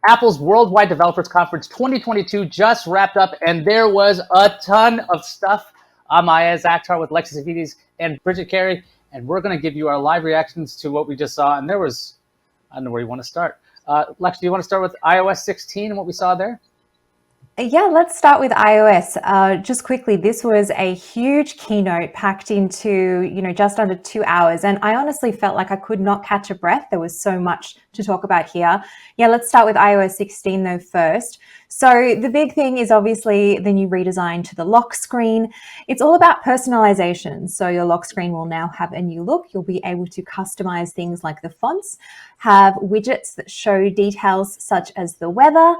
Apple's Worldwide Developers Conference 2022 just wrapped up, and there was a ton of stuff. I'm Ayaz Akhtar with Lexi Savides and Bridget Carey, and we're going to give you our live reactions to what we just saw. And there was, I don't know where you want to start. Lex, do you want to start with iOS 16 and what we saw there? Yeah, let's start with iOS. Just quickly, this was a huge keynote packed into, just under 2 hours. And I honestly felt like I could not catch a breath. There was so much to talk about here. Yeah, let's start with iOS 16 though first. So the big thing is obviously the new redesign to the lock screen. It's all about personalization. So your lock screen will now have a new look. You'll be able to customize things like the fonts, have widgets that show details such as the weather.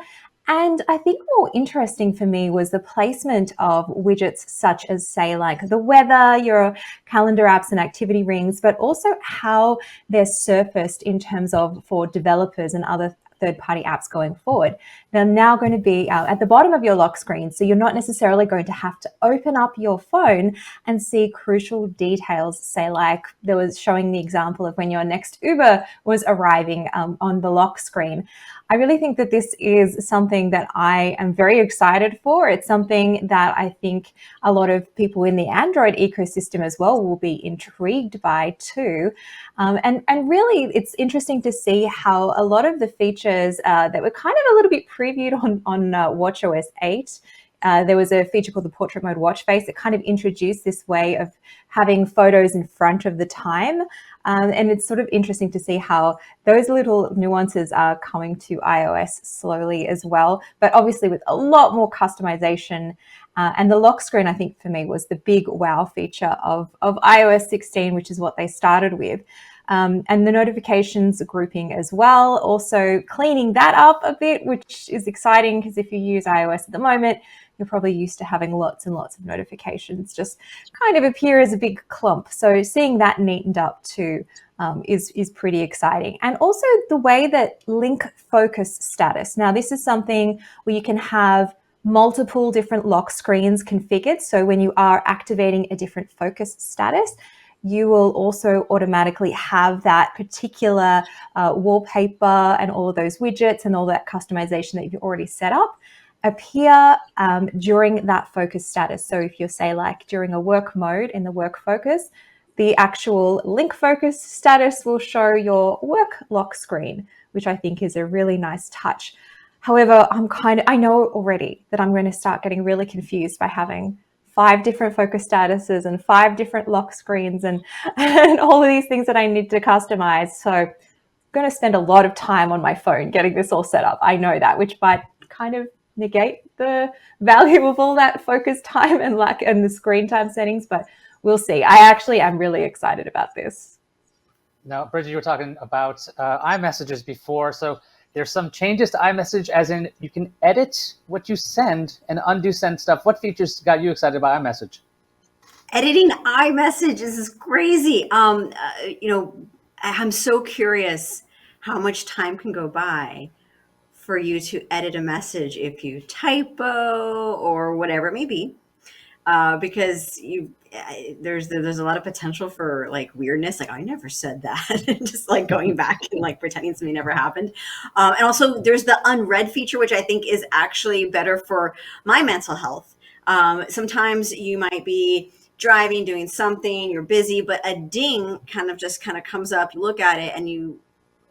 And I think more interesting for me was the placement of widgets such as, say, like the weather, your calendar apps and activity rings, but also how they're surfaced in terms of for developers and other third-party apps going forward. They're now going to be at the bottom of your lock screen, so you're not necessarily going to have to open up your phone and see crucial details, say like there was showing the example of when your next Uber was arriving on the lock screen. I really think that this is something that I am very excited for. It's something that I think a lot of people in the Android ecosystem as well will be intrigued by too. And really, it's interesting to see how a lot of the features that were kind of a little bit previewed on watchOS 8, there was a feature called the portrait mode watch face that kind of introduced this way of having photos in front of the time. And it's sort of interesting to see how those little nuances are coming to iOS slowly as well, but obviously with a lot more customization. And the lock screen, I think for me, was the big wow feature of iOS 16, which is what they started with. And the notifications grouping as well, also cleaning that up a bit, which is exciting because if you use iOS at the moment, you're probably used to having lots and lots of notifications just kind of appear as a big clump. So seeing that neatened up too is pretty exciting. And also the way that link focus status. Now this is something where you can have multiple different lock screens configured. So when you are activating a different focus status, you will also automatically have that particular wallpaper and all of those widgets and all that customization that you've already set up appear during that focus status. So if you're, say, like during a work mode in the work focus, the actual link focus status will show your work lock screen, which I think is a really nice touch. However, I know already that I'm going to start getting really confused by having 5 different focus statuses and 5 different lock screens and all of these things that I need to customize. So I'm going to spend a lot of time on my phone getting this all set up. I know that, which might kind of negate the value of all that focus time and the screen time settings, but we'll see. I actually am really excited about this. Now, Bridget, you were talking about iMessages before. So there's some changes to iMessage, as in you can edit what you send and undo send stuff. What features got you excited about iMessage? Editing iMessages is crazy. I'm so curious how much time can go by for you to edit a message if you typo or whatever it may be, because there's a lot of potential for like weirdness, like I never said that, just like going back and like pretending something never happened. And also there's the unread feature, which I think is actually better for my mental health. Sometimes you might be driving, doing something, you're busy, but a ding kind of comes up, you look at it and you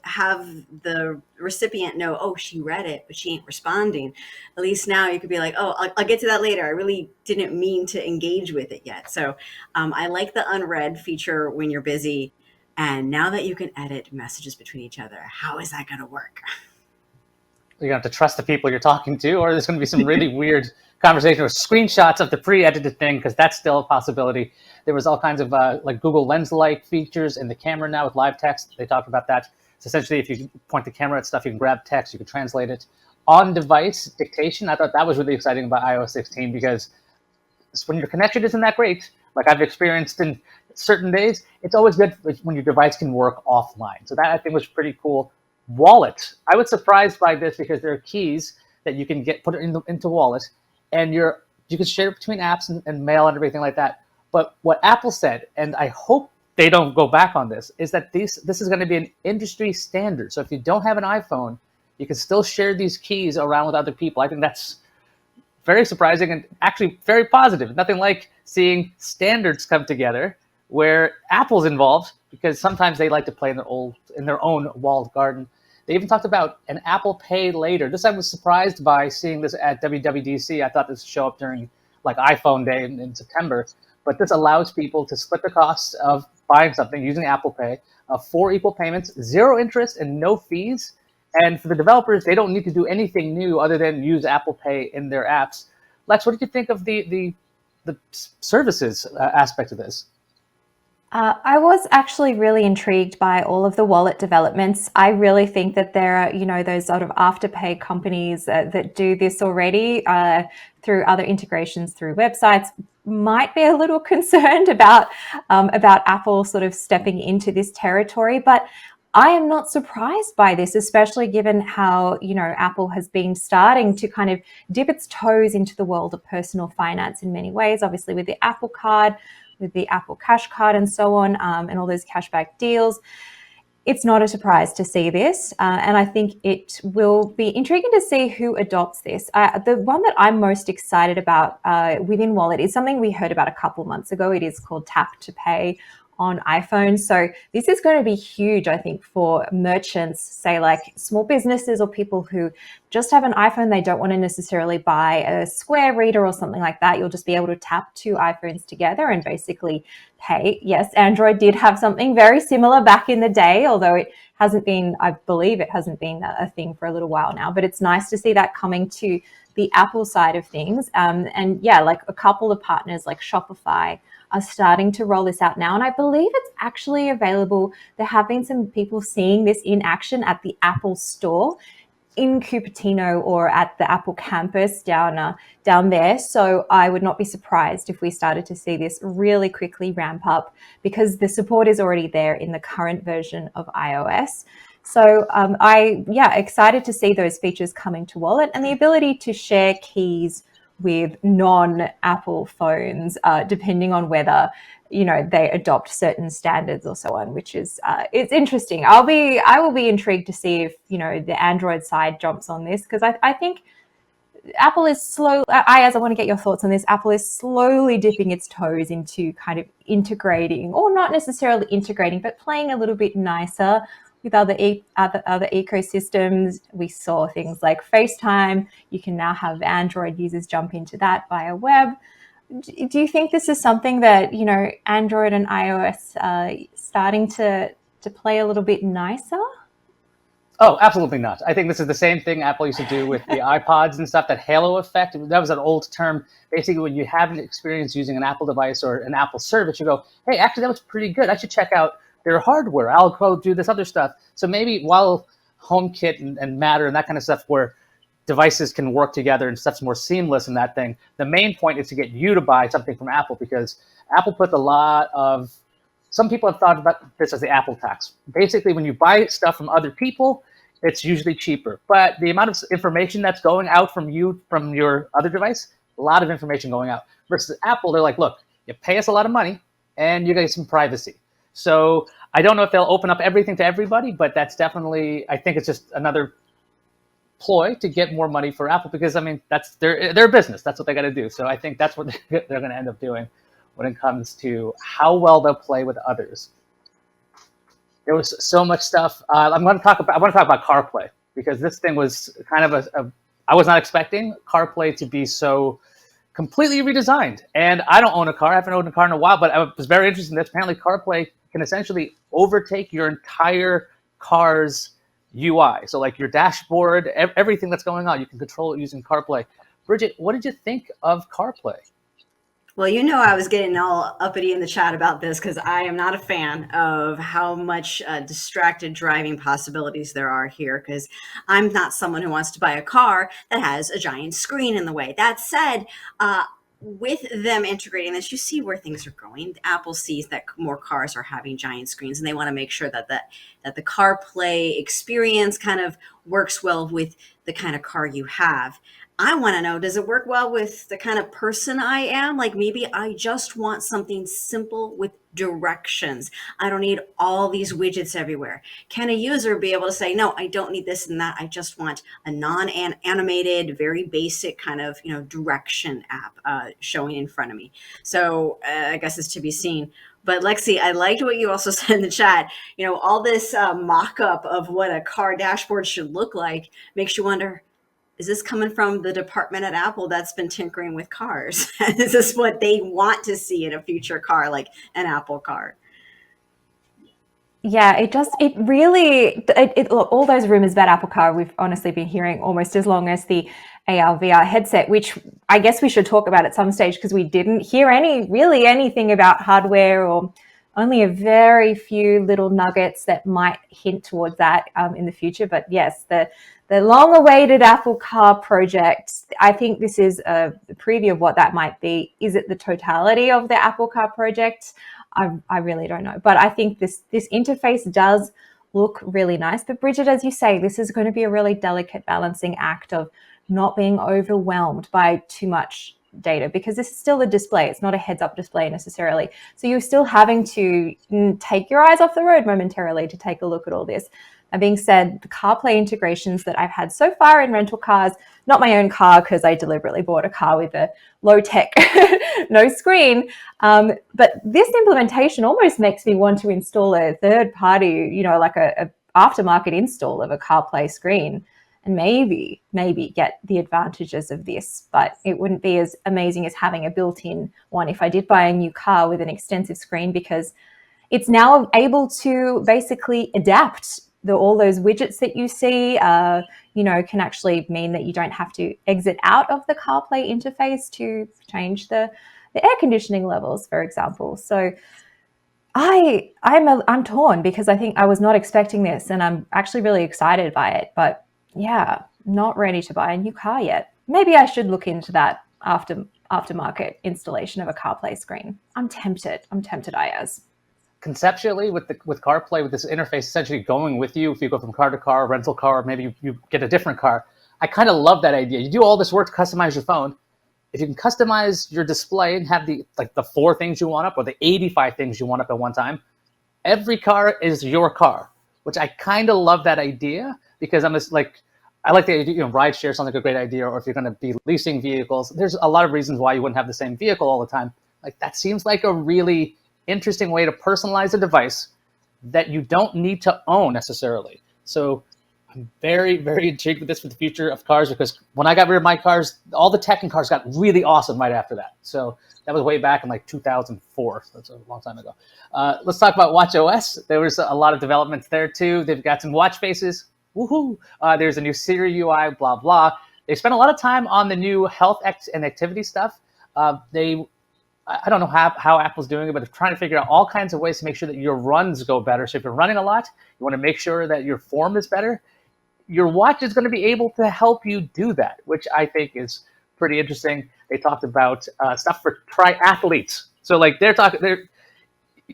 have the recipient know, oh, she read it, but she ain't responding. At least now you could be like, oh, I'll get to that later. I really didn't mean to engage with it yet. So I like the unread feature when you're busy. And now that you can edit messages between each other, how is that going to work? You're going to have to trust the people you're talking to, or there's going to be some really weird conversation or screenshots of the pre-edited thing, because that's still a possibility. There was all kinds of like Google Lens-like features in the camera now with live text. They talked about that. So essentially, if you point the camera at stuff, you can grab text, you can translate it. On-device dictation, I thought that was really exciting about iOS 16, because when your connection isn't that great, like I've experienced in certain days, it's always good when your device can work offline. So that I think was pretty cool. Wallet. I was surprised by this because there are keys that you can put into Wallet, and you can share it between apps and mail and everything like that. But what Apple said, and I hope they don't go back on this, is that this is going to be an industry standard. So if you don't have an iPhone, you can still share these keys around with other people. I think that's very surprising and actually very positive. Nothing like seeing standards come together where Apple's involved, because sometimes they like to play in their own walled garden. They even talked about an Apple Pay Later. This I was surprised by seeing this at WWDC. I thought this would show up during like iPhone Day in September, but this allows people to split the costs of buying something using Apple Pay, 4 equal payments, 0 interest and no fees. And for the developers, they don't need to do anything new other than use Apple Pay in their apps. Lex, what did you think of the services aspect of this? I was actually really intrigued by all of the wallet developments. I really think that there are, those sort of afterpay companies that do this already through other integrations through websites. Might be a little concerned about Apple sort of stepping into this territory, but I am not surprised by this, especially given how, Apple has been starting to kind of dip its toes into the world of personal finance in many ways, obviously with the Apple Card, with the Apple Cash Card and so on, and all those cashback deals. It's not a surprise to see this, and I think it will be intriguing to see who adopts this. The one that I'm most excited about within Wallet is something we heard about a couple months ago. It is called Tap to Pay on iPhone. So this is going to be huge, I think, for merchants, say like small businesses or people who just have an iPhone. They don't want to necessarily buy a Square reader or something like that. You'll just be able to tap 2 iPhones together and basically pay. Yes, Android did have something very similar back in the day, although it hasn't been, I believe it hasn't been a thing for a little while now, but it's nice to see that coming to the Apple side of things. And yeah, like a couple of partners like Shopify are starting to roll this out now. And I believe it's actually available. There have been some people seeing this in action at the Apple store in Cupertino or at the Apple campus down there. So I would not be surprised if we started to see this really quickly ramp up, because the support is already there in the current version of iOS. So excited to see those features coming to Wallet, and the ability to share keys with non-Apple phones, depending on whether they adopt certain standards or so on, which is it's interesting. I will be intrigued to see if the Android side jumps on this, because I think Apple is slow. I want to get your thoughts on this. Apple is slowly dipping its toes into kind of integrating, or not necessarily integrating, but playing a little bit nicer with other ecosystems. We saw things like FaceTime. You can now have Android users jump into that via web. Do you think this is something that Android and iOS are starting to play a little bit nicer? Oh, absolutely not. I think this is the same thing Apple used to do with the iPods and stuff, that halo effect. That was an old term. Basically, when you have an experience using an Apple device or an Apple service, you go, hey, actually, that was pretty good. I should check out their hardware. I'll go do this other stuff. So maybe while HomeKit and Matter and that kind of stuff, where devices can work together and stuff's more seamless in that thing, the main point is to get you to buy something from Apple, because Apple puts a lot of, some people have thought about this as the Apple tax. Basically, when you buy stuff from other people, it's usually cheaper. But the amount of information that's going out from you, from your other device, a lot of information going out. Versus Apple, they're like, look, you pay us a lot of money and you get some privacy. So I don't know if they'll open up everything to everybody, but that's definitely, I think it's just another ploy to get more money for Apple, because I mean, that's their business. That's what they got to do. So I think that's what they're going to end up doing when it comes to how well they'll play with others. There was so much stuff. I want to talk about CarPlay, because this thing was kind of I was not expecting CarPlay to be so completely redesigned. And I don't own a car. I haven't owned a car in a while, but I was very interested in this. Apparently, CarPlay can essentially overtake your entire car's UI. So like your dashboard, everything that's going on, you can control it using CarPlay. Bridget, what did you think of CarPlay? Well, I was getting all uppity in the chat about this, because I am not a fan of how much distracted driving possibilities there are here, because I'm not someone who wants to buy a car that has a giant screen in the way. That said, with them integrating this, you see where things are going. Apple sees that more cars are having giant screens, and they want to make sure that the CarPlay experience kind of works well with the kind of car you have. I want to know, does it work well with the kind of person I am? Like maybe I just want something simple with directions. I don't need all these widgets everywhere. Can a user be able to say, no, I don't need this and that. I just want a non-animated, very basic kind of, direction app showing in front of me. So I guess it's to be seen. But Lexi, I liked what you also said in the chat. All this mock-up of what a car dashboard should look like makes you wonder, is this coming from the department at Apple that's been tinkering with cars? Is this what they want to see in a future car, like an Apple car? Yeah, look, all those rumors about Apple Car, we've honestly been hearing almost as long as the AR VR headset, which I guess we should talk about at some stage, because we didn't hear anything about hardware, or only a very few little nuggets that might hint towards that in the future. But yes, the long-awaited Apple Car project, I think this is a preview of what that might be. Is it the totality of the Apple Car project? I really don't know. But I think this interface does look really nice. But Bridget, as you say, this is going to be a really delicate balancing act of not being overwhelmed by too much data, because this is still a display. It's not a heads-up display necessarily. So you're still having to take your eyes off the road momentarily to take a look at all this. That being said, the CarPlay integrations that I've had so far in rental cars, not my own car because I deliberately bought a car with a low-tech, no screen, but this implementation almost makes me want to install a third-party, like a aftermarket install of a CarPlay screen, and maybe get the advantages of this. But it wouldn't be as amazing as having a built-in one if I did buy a new car with an extensive screen, because it's now able to basically adapt all those widgets that you see, can actually mean that you don't have to exit out of the CarPlay interface to change the air conditioning levels, for example. So I'm torn, because I think I was not expecting this, and I'm actually really excited by it. But yeah, not ready to buy a new car yet. Maybe I should look into that aftermarket installation of a CarPlay screen. I'm tempted, Ayaz. Conceptually, with CarPlay, with this interface essentially going with you, if you go from car to car, rental car, maybe you get a different car, I kind of love that idea. You do all this work to customize your phone. If you can customize your display and have the 4 things you want up, or the 85 things you want up at one time, every car is your car, which I kind of love that idea, because I like the idea, rideshare sounds like a great idea, or if you're going to be leasing vehicles, there's a lot of reasons why you wouldn't have the same vehicle all the time. Like, that seems like a really interesting way to personalize a device that you don't need to own necessarily. So I'm very, very intrigued with this for the future of cars, because when I got rid of my cars, all the tech in cars got really awesome right after that. So that was way back in 2004. So that's a long time ago. Let's talk about watchOS. There was a lot of developments there too. They've got some watch faces. Woohoo! There's a new Siri UI, blah, blah. They spent a lot of time on the new health and activity stuff. I don't know how Apple's doing it, but they're trying to figure out all kinds of ways to make sure that your runs go better. So if you're running a lot, you want to make sure that your form is better. Your watch is going to be able to help you do that, which I think is pretty interesting. They talked about stuff for triathletes. So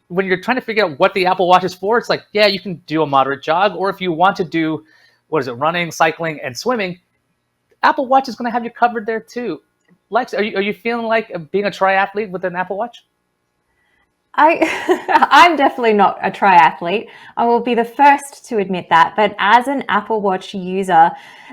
when you're trying to figure out what the Apple Watch is for, it's like, yeah, you can do a moderate jog, or if you want to do, running, cycling, and swimming, Apple Watch is going to have you covered there too. Lex, are you feeling like being a triathlete with an Apple Watch? I'm definitely not a triathlete. I will be the first to admit that. But as an Apple Watch user,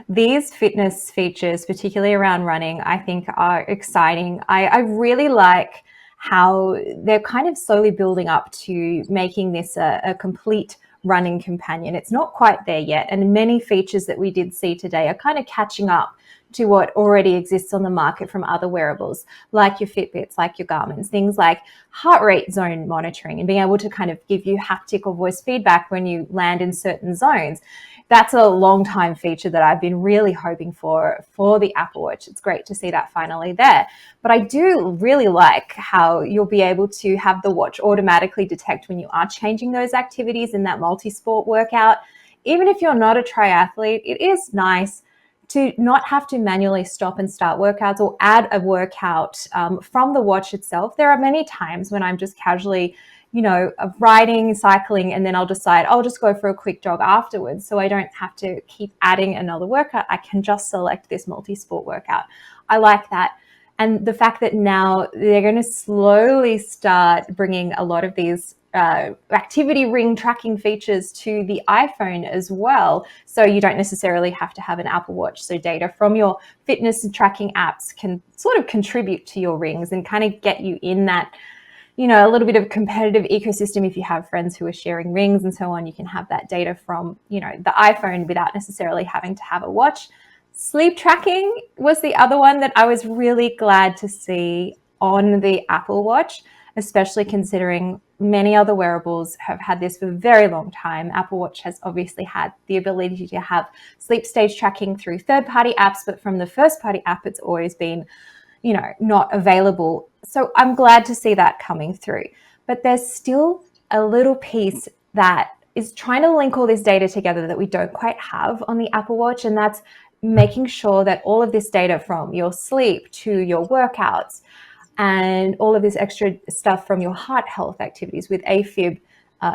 these fitness features, particularly around running, I think are exciting. I really like how they're kind of slowly building up to making this a complete running companion. It's not quite there yet. And many features that we did see today are kind of catching up to what already exists on the market from other wearables, like your Fitbits, like your Garmin's, things like heart rate zone monitoring and being able to kind of give you haptic or voice feedback when you land in certain zones. That's a long time feature that I've been really hoping for the Apple Watch. It's great to see that finally there. But I do really like how you'll be able to have the watch automatically detect when you are changing those activities in that multi-sport workout. Even if you're not a triathlete, it is nice to not have to manually stop and start workouts or add a workout from the watch itself. There are many times when I'm just casually, of riding, cycling, and then I'll decide I'll just go for a quick jog afterwards. So I don't have to keep adding another workout. I can just select this multi-sport workout. I like that. And the fact that now they're going to slowly start bringing a lot of these activity ring tracking features to the iPhone as well. So you don't necessarily have to have an Apple Watch. So data from your fitness and tracking apps can sort of contribute to your rings and kind of get you in that, a little bit of competitive ecosystem. If you have friends who are sharing rings and so on, you can have that data from, the iPhone without necessarily having to have a watch. Sleep tracking was the other one that I was really glad to see on the Apple Watch, especially considering many other wearables have had this for a very long time. Apple Watch has obviously had the ability to have sleep stage tracking through third-party apps, but from the first-party app, it's always been, not available. So I'm glad to see that coming through. But there's still a little piece that is trying to link all this data together that we don't quite have on the Apple Watch, and that's making sure that all of this data from your sleep to your workouts and all of this extra stuff from your heart health activities with AFib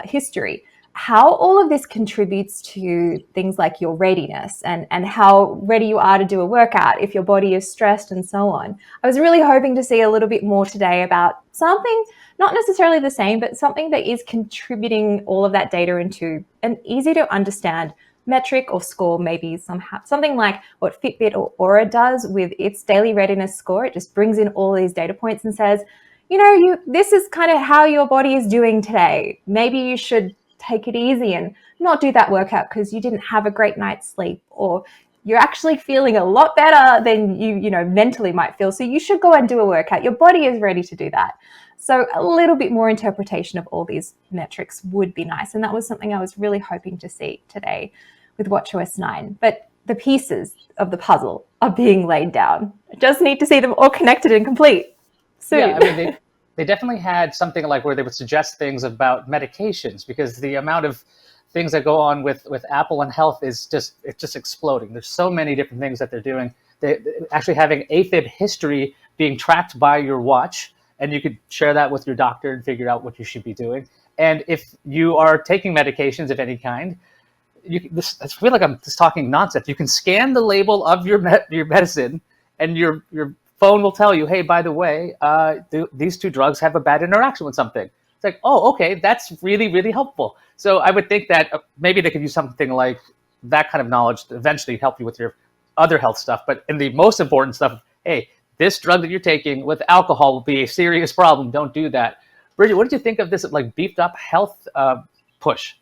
history, how all of this contributes to things like your readiness and how ready you are to do a workout if your body is stressed and so on. I was really hoping to see a little bit more today about something, not necessarily the same, but something that is contributing all of that data into an easy to understand metric or score, maybe somehow something like what Fitbit or Aura does with its daily readiness score. It just brings in all these data points and says, this is kind of how your body is doing today. Maybe you should take it easy and not do that workout because you didn't have a great night's sleep, or you're actually feeling a lot better than you mentally might feel. So you should go and do a workout. Your body is ready to do that. So a little bit more interpretation of all these metrics would be nice. And that was something I was really hoping to see today with watchOS 9. But the pieces of the puzzle are being laid down. I just need to see them all connected and complete soon. Yeah, I mean, they definitely had something like where they would suggest things about medications, because the amount of things that go on with Apple and health is just exploding. There's so many different things that they're doing. They actually having AFib history being tracked by your watch, and you could share that with your doctor and figure out what you should be doing. And if you are taking medications of any kind, I feel like I'm just talking nonsense. You can scan the label of your medicine, and your phone will tell you, hey, by the way, these two drugs have a bad interaction with something. It's like, oh, okay, that's really, really helpful. So I would think that maybe they could use something like that kind of knowledge to eventually help you with your other health stuff. But in the most important stuff, hey, this drug that you're taking with alcohol will be a serious problem. Don't do that. Bridget, what did you think of this like beefed up health push?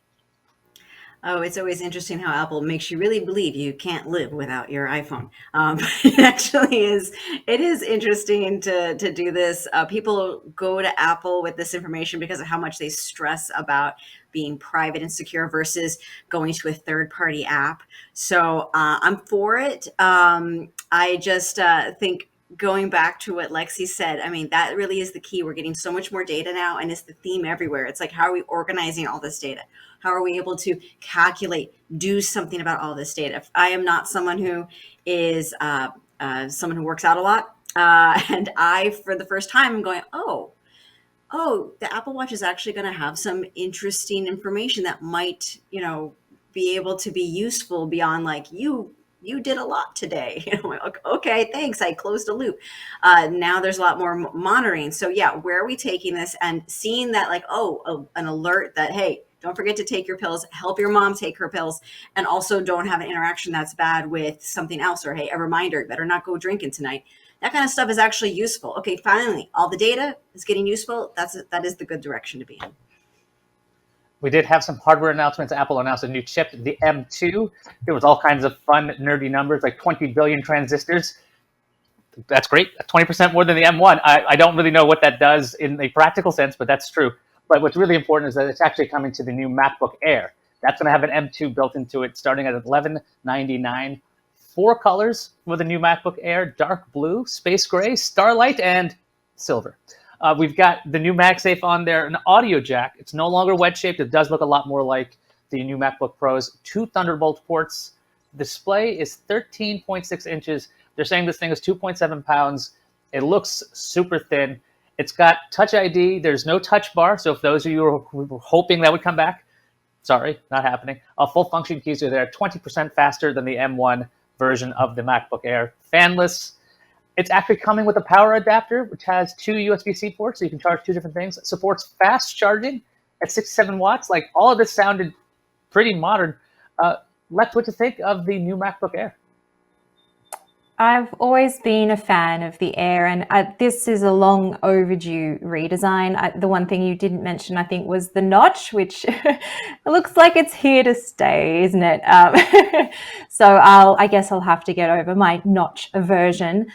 Oh, it's always interesting how Apple makes you really believe you can't live without your iPhone. It actually is. It is interesting to do this. People go to Apple with this information because of how much they stress about being private and secure versus going to a third-party app. So I'm for it. I just think going back to what Lexi said, I mean, that really is the key. We're getting so much more data now, and it's the theme everywhere. It's like, how are we organizing all this data? How are we able to calculate, do something about all this data? I am not someone who is someone who works out a lot. And I, for the first time, am going, oh, the Apple Watch is actually going to have some interesting information that might, be able to be useful beyond like you did a lot today. Okay, thanks. I closed a loop. Now there's a lot more monitoring. So yeah, where are we taking this and seeing that like, an alert that, hey, don't forget to take your pills, help your mom take her pills, and also don't have an interaction that's bad with something else, or hey, a reminder, better not go drinking tonight. That kind of stuff is actually useful. Okay, finally, all the data is getting useful. That is the good direction to be in. We did have some hardware announcements. Apple announced a new chip, the M2. There was all kinds of fun, nerdy numbers, like 20 billion transistors. That's great. 20% more than the M1. I don't really know what that does in a practical sense, but that's true. But what's really important is that it's actually coming to the new MacBook Air. That's going to have an M2 built into it, starting at $1199. 4 colors for the new MacBook Air: dark blue, space gray, starlight, and silver. We've got the new MagSafe on there, an audio jack. It's no longer wedge-shaped. It does look a lot more like the new MacBook Pros. 2 Thunderbolt ports. Display is 13.6 inches. They're saying this thing is 2.7 pounds. It looks super thin. It's got Touch ID. There's no touch bar. So if those of you who were hoping that would come back, sorry, not happening. Full function keys are there, 20% faster than the M1 version of the MacBook Air. Fanless. It's actually coming with a power adapter, which has 2 USB-C ports, so you can charge 2 different things. It supports fast charging at 6 to 7 watts. Like, all of this sounded pretty modern. Lex, what do you think of the new MacBook Air? I've always been a fan of the Air, and this is a long overdue redesign. The one thing you didn't mention, I think, was the notch, which it looks like it's here to stay, isn't it? So I guess I'll have to get over my notch aversion,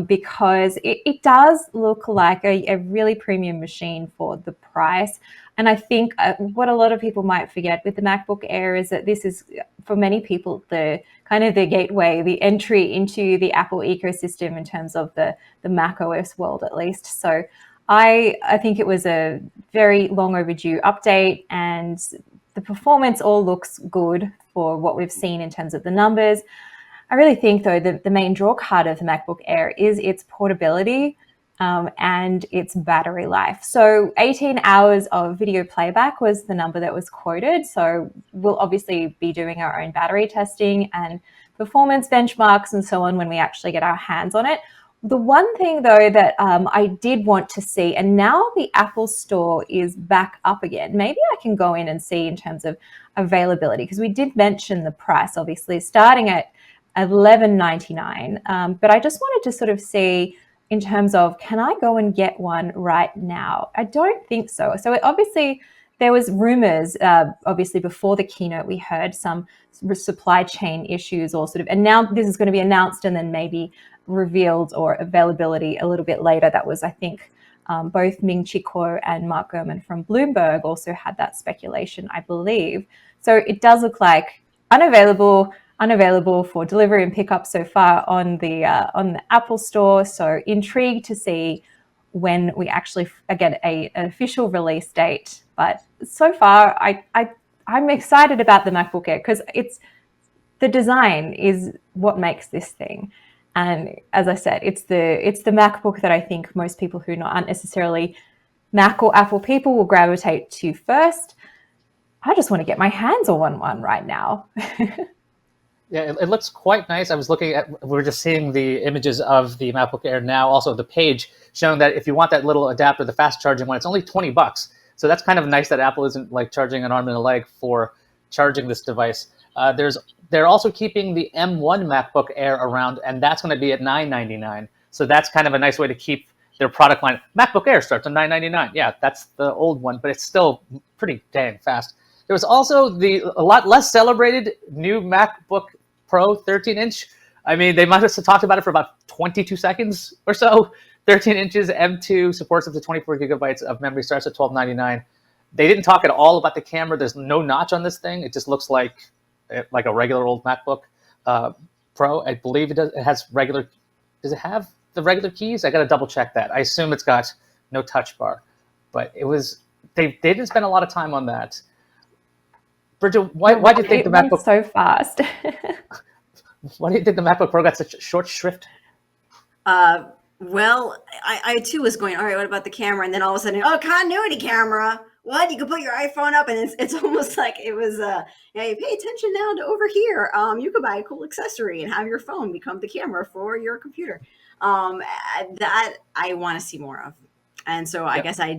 because it does look like a really premium machine for the price. And I think what a lot of people might forget with the MacBook Air is that this is, for many people, the kind of the gateway, the entry into the Apple ecosystem in terms of the Mac OS world, at least. So I think it was a very long overdue update, and the performance all looks good for what we've seen in terms of the numbers. I really think, though, that the main draw card of the MacBook Air is its portability and its battery life. So 18 hours of video playback was the number that was quoted. So we'll obviously be doing our own battery testing and performance benchmarks and so on when we actually get our hands on it. The one thing, though, that I did want to see, and now the Apple Store is back up again, maybe I can go in and see in terms of availability, because we did mention the price, obviously, starting at $11.99. But I just wanted to sort of see in terms of, can I go and get one right now? I don't think so. So obviously there was rumors, obviously before the keynote, we heard some supply chain issues, or sort of, and now this is going to be announced and then maybe revealed, or availability a little bit later. That was, I think, both Ming Chi Kuo and Mark Gurman from Bloomberg also had that speculation, I believe. So it does look like unavailable for delivery and pickup so far on the Apple Store. So intrigued to see when we actually get an official release date. But so far, I'm excited about the MacBook Air, because the design is what makes this thing. And as I said, it's the MacBook that I think most people who aren't necessarily Mac or Apple people will gravitate to first. I just want to get my hands on one right now. Yeah, it looks quite nice. I was looking at, we're just seeing the images of the MacBook Air now, also the page showing that if you want that little adapter, the fast charging one, it's only $20. So that's kind of nice that Apple isn't like charging an arm and a leg for charging this device. They're also keeping the M1 MacBook Air around, and that's going to be at $999. So that's kind of a nice way to keep their product line. MacBook Air starts at $999. Yeah, that's the old one, but it's still pretty dang fast. There was also a lot less celebrated new MacBook Pro 13-inch. I mean, they might have talked about it for about 22 seconds or so. 13 inches, M2, supports up to 24 gigabytes of memory, starts at $1299. They didn't talk at all about the camera. There's no notch on this thing. It just looks like a regular old MacBook Pro. I believe it does. It has regular. Does it have the regular keys? I got to double check that. I assume it's got no touch bar, but it was. They didn't spend a lot of time on that. Bridget, why do you think the MacBook so fast? Why do you think the MacBook Pro got such short shrift? Well, I too was going, all right, what about the camera? And then all of a sudden, oh, continuity camera. What? You can put your iPhone up, and it's almost like it was, you pay attention now to over here. You could buy a cool accessory and have your phone become the camera for your computer. That I want to see more of. And so I guess I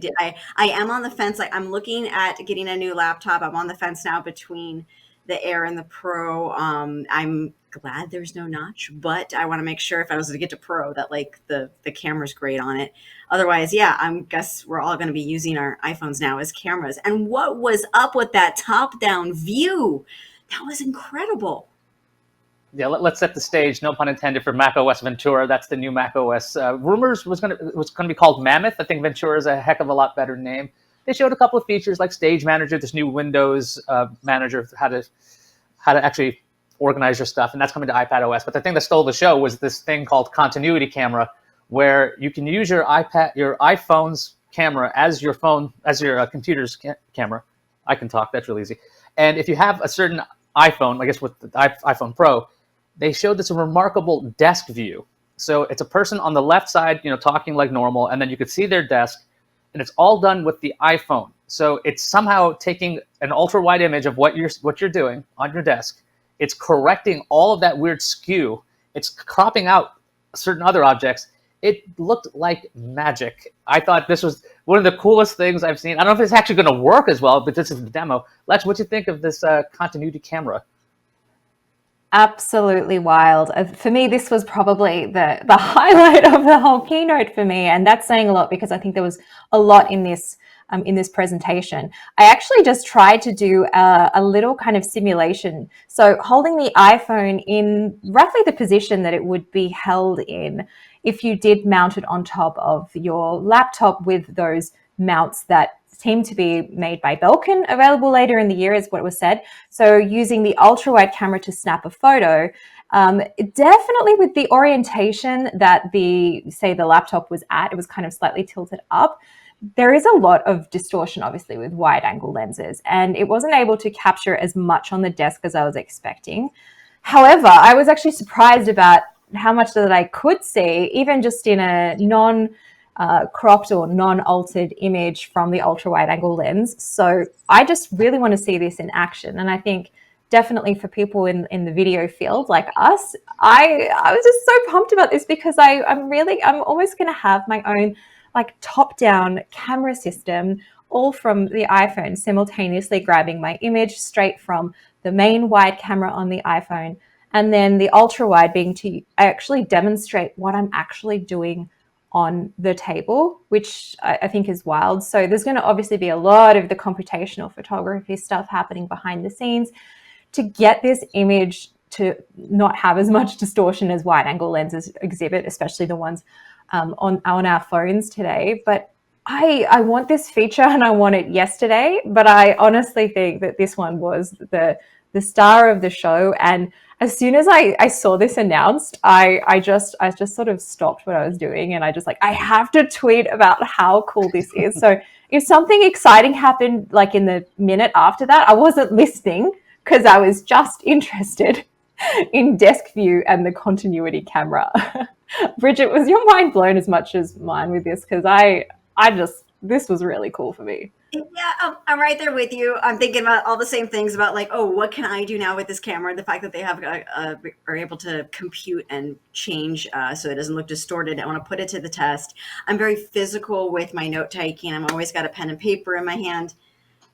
am on the fence. Like, I'm looking at getting a new laptop. I'm on the fence now between the Air and the Pro. I'm glad there's no notch, but I want to make sure if I was to get to Pro that like the camera's great on it. Otherwise, I guess we're all going to be using our iPhones now as cameras. And what was up with that top-down view? That was incredible. Yeah, let's set the stage. No pun intended for macOS Ventura. That's the new macOS. Rumors was going to be called Mammoth. I think Ventura is a heck of a lot better name. They showed a couple of features like Stage Manager, this new Windows manager, how to actually organize your stuff, and that's coming to iPadOS. But the thing that stole the show was this thing called Continuity Camera, where you can use your iPhone's camera as your computer's camera. I can talk. That's really easy. And if you have a certain iPhone, I guess with the iPhone Pro, they showed this remarkable desk view So it's a person on the left side, talking like normal, and then you could see their desk, and it's all done with the iPhone. So it's somehow taking an ultra wide image of what you're doing on your desk. It's correcting all of that weird skew. It's cropping out certain other objects. It looked like magic. I thought this was one of the coolest things I've seen. I don't know if it's actually going to work as well, but this is the demo. Lex, what do you think of this continuity camera? Absolutely wild. For me, this was probably the highlight of the whole keynote for me, and that's saying a lot because I think there was a lot in this presentation. I actually just tried to do a little kind of simulation. So holding the iPhone in roughly the position that it would be held in if you did mount it on top of your laptop with those mounts that seem to be made by Belkin, available later in the year is what was said. So using the ultra wide camera to snap a photo, definitely with the orientation that the laptop was at, it was kind of slightly tilted up. There is a lot of distortion, obviously, with wide angle lenses, and it wasn't able to capture as much on the desk as I was expecting. However, I was actually surprised about how much that I could see, even just in a cropped or non-altered image from the ultra wide angle lens. So I just really want to see this in action. And I think definitely for people in the video field like us, I was just so pumped about this because I'm almost going to have my own like top-down camera system, all from the iPhone, simultaneously grabbing my image straight from the main wide camera on the iPhone, and then the ultra wide being to actually demonstrate what I'm actually doing on the table, which I think is wild. So there's going to obviously be a lot of the computational photography stuff happening behind the scenes to get this image to not have as much distortion as wide angle lenses exhibit, especially the ones on our phones today. But I want this feature and I want it yesterday, but I honestly think that this one was the star of the show. And as soon as I saw this announced, I just sort of stopped what I was doing and I have to tweet about how cool this is. So if something exciting happened like in the minute after that, I wasn't listening because I was just interested in desk view and the continuity camera. Bridget, was your mind blown as much as mine with this? Because this was really cool for me. Yeah, I'm right there with you. I'm thinking about all the same things about like, oh, what can I do now with this camera? The fact that they are able to compute and change so it doesn't look distorted. I want to put it to the test. I'm very physical with my note taking. I'm always got a pen and paper in my hand.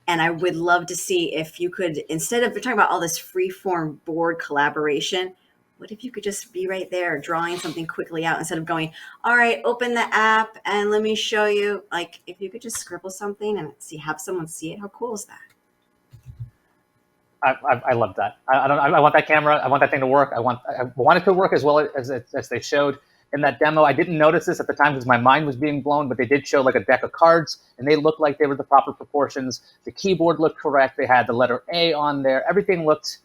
And I would love to see if you could, instead of talking about all this free-form board collaboration, what if you could just be right there drawing something quickly out instead of going, all right, open the app and let me show you. Like if you could just scribble something and have someone see it, how cool is that? I love that. I want that camera. I want that thing to work. I want it to work as well as they showed in that demo. I didn't notice this at the time because my mind was being blown, but they did show like a deck of cards and they looked like they were the proper proportions. The keyboard looked correct. They had the letter A on there. Everything looked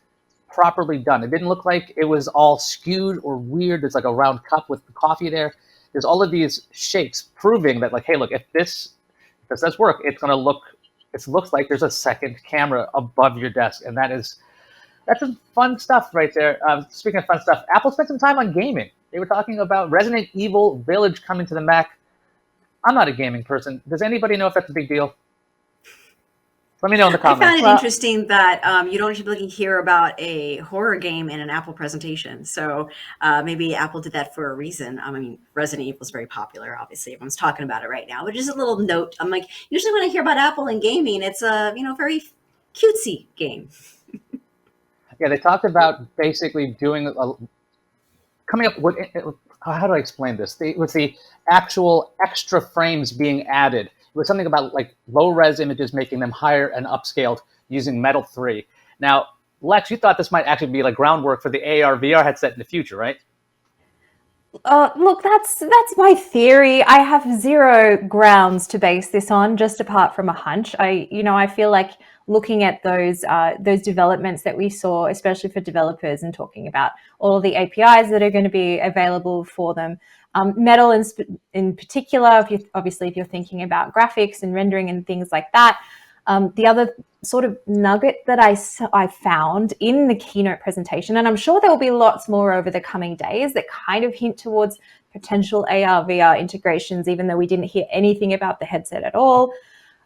properly done. It didn't look like it was all skewed or weird. There's like a round cup with the coffee there. There's all of these shapes proving that like, hey, look, if this does work, it looks like there's a second camera above your desk. And that's some fun stuff right there. Speaking of fun stuff, Apple spent some time on gaming. They were talking about Resident Evil Village coming to the Mac. I'm not a gaming person. Does anybody know if that's a big deal? Let me know in the comments. I found it interesting that you don't typically hear about a horror game in an Apple presentation. So maybe Apple did that for a reason. I mean, Resident Evil is very popular. Obviously, everyone's talking about it right now. But just a little note. I'm like, usually when I hear about Apple and gaming, it's a very cutesy game. Yeah, they talked about basically coming up with, how do I explain this? With the actual extra frames being added. It was something about like low-res images, making them higher and upscaled using Metal 3. Now, Lex, you thought this might actually be like groundwork for the AR VR headset in the future, right? Look, that's my theory. I have zero grounds to base this on, just apart from a hunch. I feel like looking at those developments that we saw, especially for developers, and talking about all of the APIs that are going to be available for them. Metal in particular, if you're thinking about graphics and rendering and things like that, The other sort of nugget that I found in the keynote presentation, and I'm sure there will be lots more over the coming days that kind of hint towards potential AR, VR integrations, even though we didn't hear anything about the headset at all,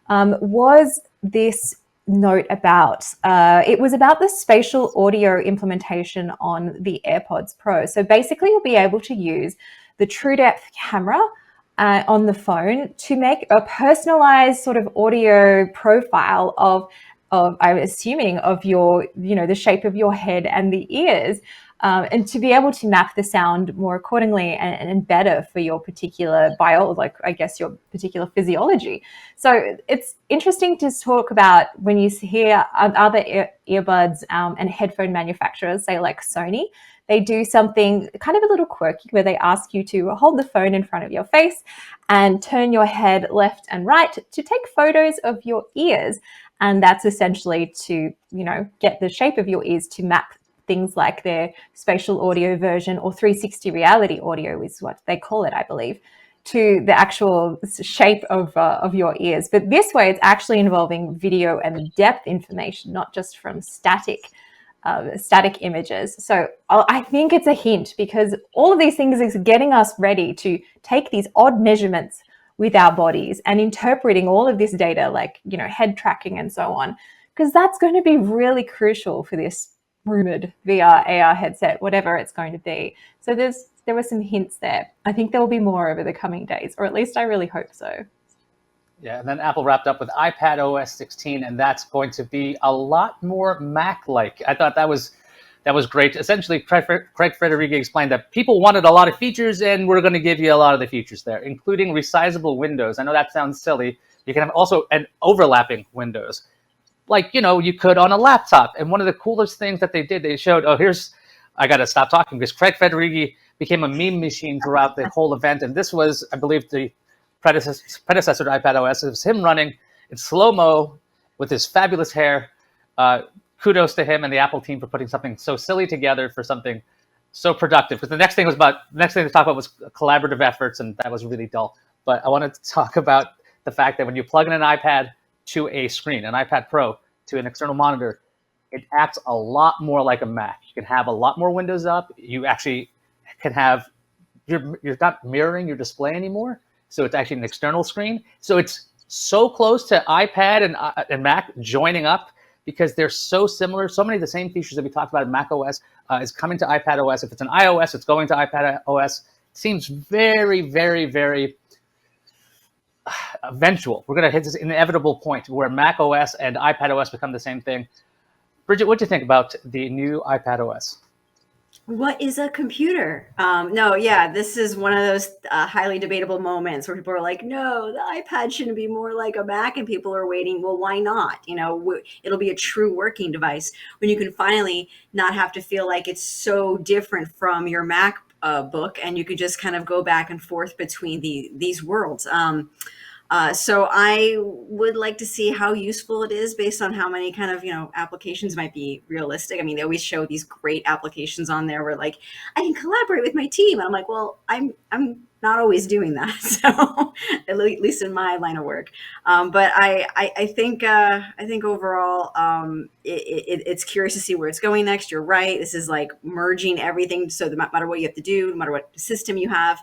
was this note about, it was about the spatial audio implementation on the Airpods Pro. So basically you'll be able to use the true depth camera on the phone to make a personalized sort of audio profile of I'm assuming of your, the shape of your head and the ears, and to be able to map the sound more accordingly and better for your particular your particular physiology. So it's interesting to talk about when you hear other earbuds and headphone manufacturers, say like Sony, they do something kind of a little quirky where they ask you to hold the phone in front of your face and turn your head left and right to take photos of your ears. And that's essentially to, get the shape of your ears to map things like their spatial audio version, or 360 reality audio is what they call it, I believe, to the actual shape of your ears. But this way, it's actually involving video and depth information, not just from static images. So I think it's a hint, because all of these things is getting us ready to take these odd measurements with our bodies and interpreting all of this data, like, head tracking and so on, because that's going to be really crucial for this rumored VR, AR headset, whatever it's going to be. So there were some hints there. I think there will be more over the coming days, or at least I really hope so. Yeah, and then Apple wrapped up with iPad OS 16, and that's going to be a lot more Mac-like. I thought that was great. Essentially, Craig Federighi explained that people wanted a lot of features, and we're going to give you a lot of the features there, including resizable windows. I know that sounds silly. You can have also an overlapping windows, like you could on a laptop. And one of the coolest things that they did, they showed. I got to stop talking because Craig Federighi became a meme machine throughout the whole event, and this was, I believe, the predecessor to iPad OS. It was him running in slow-mo with his fabulous hair. Kudos to him and the Apple team for putting something so silly together for something so productive. Because the next thing to talk about was collaborative efforts, and that was really dull. But I wanted to talk about the fact that when you plug in an iPad to a screen, an iPad Pro to an external monitor, it acts a lot more like a Mac. You can have a lot more windows up. You actually can have, you're not mirroring your display anymore. So it's actually an external screen. So it's so close to iPad and Mac joining up because they're so similar. So many of the same features that we talked about in Mac OS is coming to iPad OS. If it's an iOS, it's going to iPad OS. It seems very, very, very eventual. We're going to hit this inevitable point where Mac OS and iPad OS become the same thing. Bridget, what do you think about the new iPad OS? What is a computer? This is one of those highly debatable moments where people are like, no, the iPad shouldn't be more like a Mac, and people are waiting. Well, why not? It'll be a true working device when you can finally not have to feel like it's so different from your Mac book, and you can just kind of go back and forth between these worlds. So I would like to see how useful it is based on how many kind of, applications might be realistic. I mean, they always show these great applications on there where like, I can collaborate with my team. And I'm like, well, I'm not always doing that. So at least in my line of work. But I think overall, it's curious to see where it's going next. You're right. This is like merging everything. So no matter what you have to do, no matter what system you have,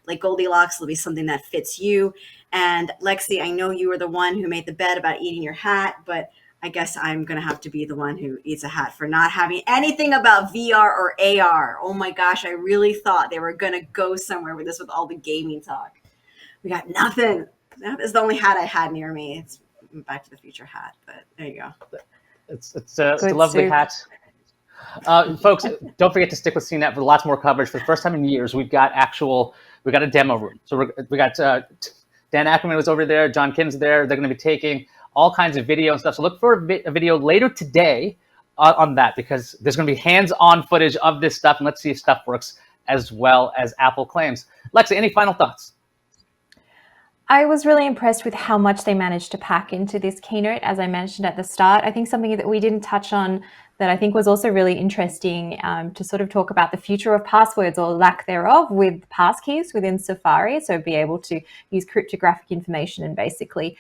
like Goldilocks will be something that fits you. And Lexi, I know you were the one who made the bet about eating your hat, but I guess I'm going to have to be the one who eats a hat for not having anything about VR or AR. Oh my gosh, I really thought they were going to go somewhere with this with all the gaming talk. We got nothing. That is the only hat I had near me. It's a Back to the Future hat, but there you go. It's a lovely hat. Folks, don't forget to stick with CNET for lots more coverage. For the first time in years, we got a demo room. So we got Dan Ackerman was over there, John Kim's there. They're going to be taking all kinds of video and stuff. So look for a video later today on that, because there's going to be hands-on footage of this stuff, and let's see if stuff works as well as Apple claims. Lexi, any final thoughts? I was really impressed with how much they managed to pack into this keynote, as I mentioned at the start. I think something that we didn't touch on that I think was also really interesting to sort of talk about the future of passwords or lack thereof with passkeys within Safari. So be able to use cryptographic information and basically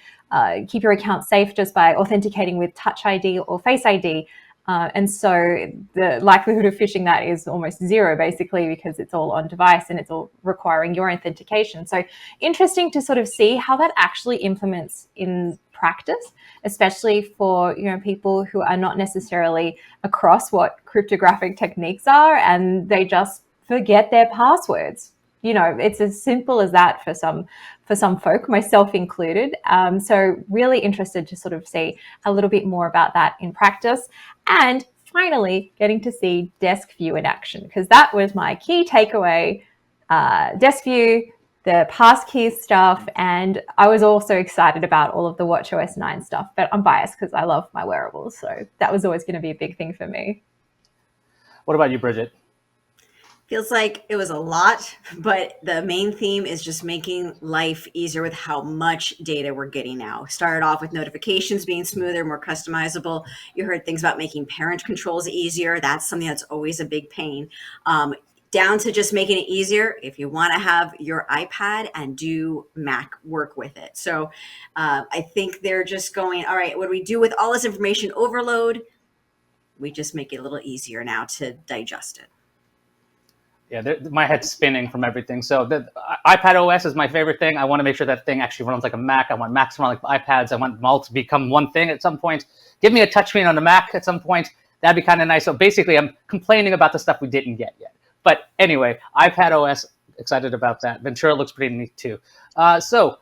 keep your account safe just by authenticating with Touch ID or Face ID. And so the likelihood of phishing that is almost zero, basically, because it's all on device and it's all requiring your authentication. So interesting to sort of see how that actually implements in practice, especially for people who are not necessarily across what cryptographic techniques are and they just forget their passwords. It's as simple as that for some folk, myself included. So really interested to sort of see a little bit more about that in practice. And finally, getting to see desk view in action, because that was my key takeaway. Desk view, the passkeys stuff, and I was also excited about all of the watchOS 9 stuff, but I'm biased because I love my wearables, so that was always going to be a big thing for me. What about you, Bridget? Feels like it was a lot, but the main theme is just making life easier with how much data we're getting now. Started off with notifications being smoother, more customizable. You heard things about making parent controls easier. That's something that's always a big pain. Down to just making it easier if you want to have your iPad and do Mac work with it. So I think they're just going, all right, what do we do with all this information overload? We just make it a little easier now to digest it. Yeah, my head's spinning from everything. So the iPad OS is my favorite thing. I want to make sure that thing actually runs like a Mac. I want Macs to run like iPads. I want them all to become one thing at some point. Give me a touchscreen on the Mac at some point. That'd be kind of nice. So basically, I'm complaining about the stuff we didn't get yet. But anyway, iPad OS, excited about that. Ventura looks pretty neat too. So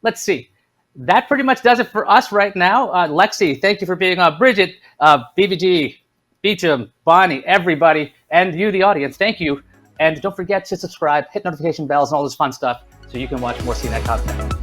let's see. That pretty much does it for us right now. Lexi, thank you for being on. Bridget, BVG, Beecham, Bonnie, everybody, and you, the audience, thank you. And don't forget to subscribe, hit notification bells, and all this fun stuff so you can watch more CNET content.